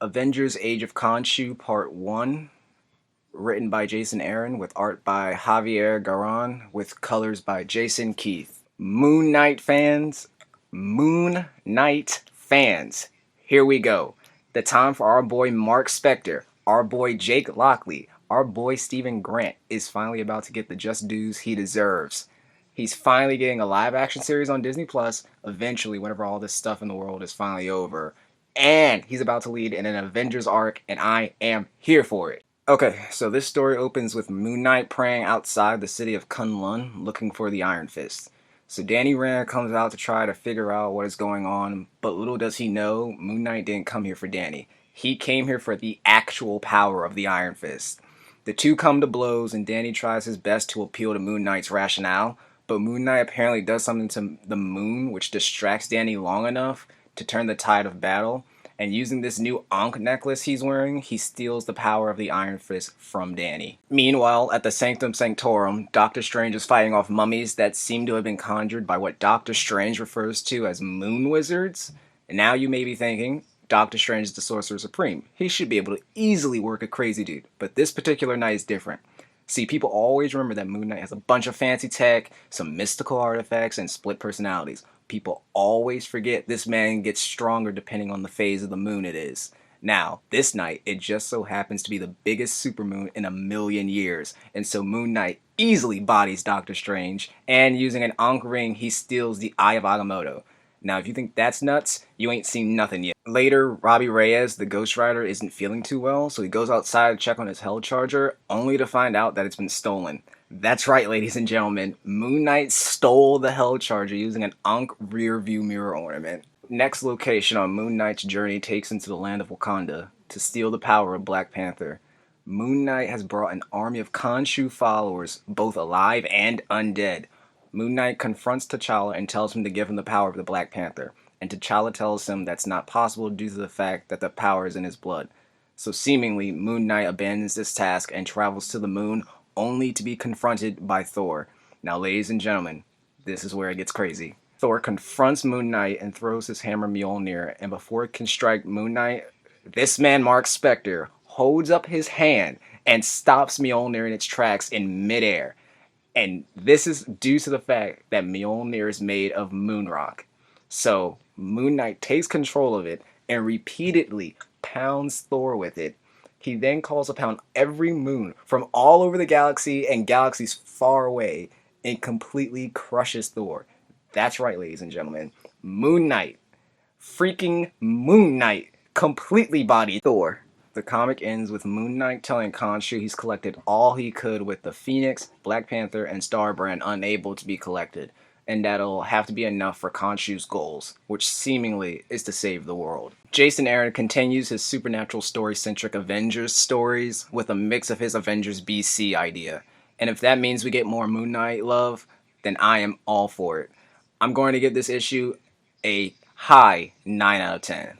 Avengers Age of Khonshu Part 1, written by Jason Aaron, with art by Javier Garron, with colors by Jason Keith. Moon Knight fans, here we go. The time for our boy Mark Spector, our boy Jake Lockley, our boy Stephen Grant is finally about to get the just dues he deserves. He's finally getting a live action series on Disney Plus eventually, whenever all this stuff in the world is finally over. And he's about to lead in an Avengers arc, and I am here for it. Okay, so this story opens with Moon Knight praying outside the city of Kunlun, looking for the Iron Fist. So Danny Rand comes out to try to figure out what is going on, but little does he know, Moon Knight didn't come here for Danny. He came here for the actual power of the Iron Fist. The two come to blows, and Danny tries his best to appeal to Moon Knight's rationale, but Moon Knight apparently does something to the moon which distracts Danny long enough to turn the tide of battle. And using this new Ankh necklace he's wearing, he steals the power of the Iron Fist from Danny. Meanwhile, at the Sanctum Sanctorum, Doctor Strange is fighting off mummies that seem to have been conjured by what Doctor Strange refers to as moon wizards. And now you may be thinking, Doctor Strange is the Sorcerer Supreme. He should be able to easily work a crazy dude. But this particular night is different. See, people always remember that Moon Knight has a bunch of fancy tech, some mystical artifacts, and split personalities. People always forget this man gets stronger depending on the phase of the moon it is. Now, this night, it just so happens to be the biggest supermoon in a million years, and so Moon Knight easily bodies Doctor Strange, and using an Ankh ring, he steals the Eye of Agamotto. Now, if you think that's nuts, you ain't seen nothing yet. Later, Robby Reyes, the Ghost Rider, isn't feeling too well, so he goes outside to check on his Hell Charger, only to find out that it's been stolen. That's right, ladies and gentlemen, Moon Knight stole the Hell Charger using an Ankh rear view mirror ornament. Next location on Moon Knight's journey takes him to the land of Wakanda to steal the power of Black Panther. Moon Knight has brought an army of Khonshu followers, both alive and undead. Moon Knight confronts T'Challa and tells him to give him the power of the Black Panther, and T'Challa tells him that's not possible due to the fact that the power is in his blood. So seemingly, Moon Knight abandons this task and travels to the moon, only to be confronted by Thor. Now, ladies and gentlemen, this is where it gets crazy. Thor confronts Moon Knight and throws his hammer Mjolnir, and before it can strike Moon Knight, this man, Mark Spector, holds up his hand and stops Mjolnir in its tracks in midair. And this is due to the fact that Mjolnir is made of moon rock. So Moon Knight takes control of it and repeatedly pounds Thor with it. He then calls upon every moon from all over the galaxy and galaxies far away and completely crushes Thor. That's right, ladies and gentlemen. Moon Knight, freaking Moon Knight, completely bodied Thor. The comic ends with Moon Knight telling Khonshu he's collected all he could with the Phoenix, Black Panther, and Starbrand unable to be collected, and that'll have to be enough for Khonshu's goals, which seemingly is to save the world. Jason Aaron continues his supernatural story-centric Avengers stories with a mix of his Avengers BC idea, and if that means we get more Moon Knight love, then I am all for it. I'm going to give this issue a high 9 out of 10.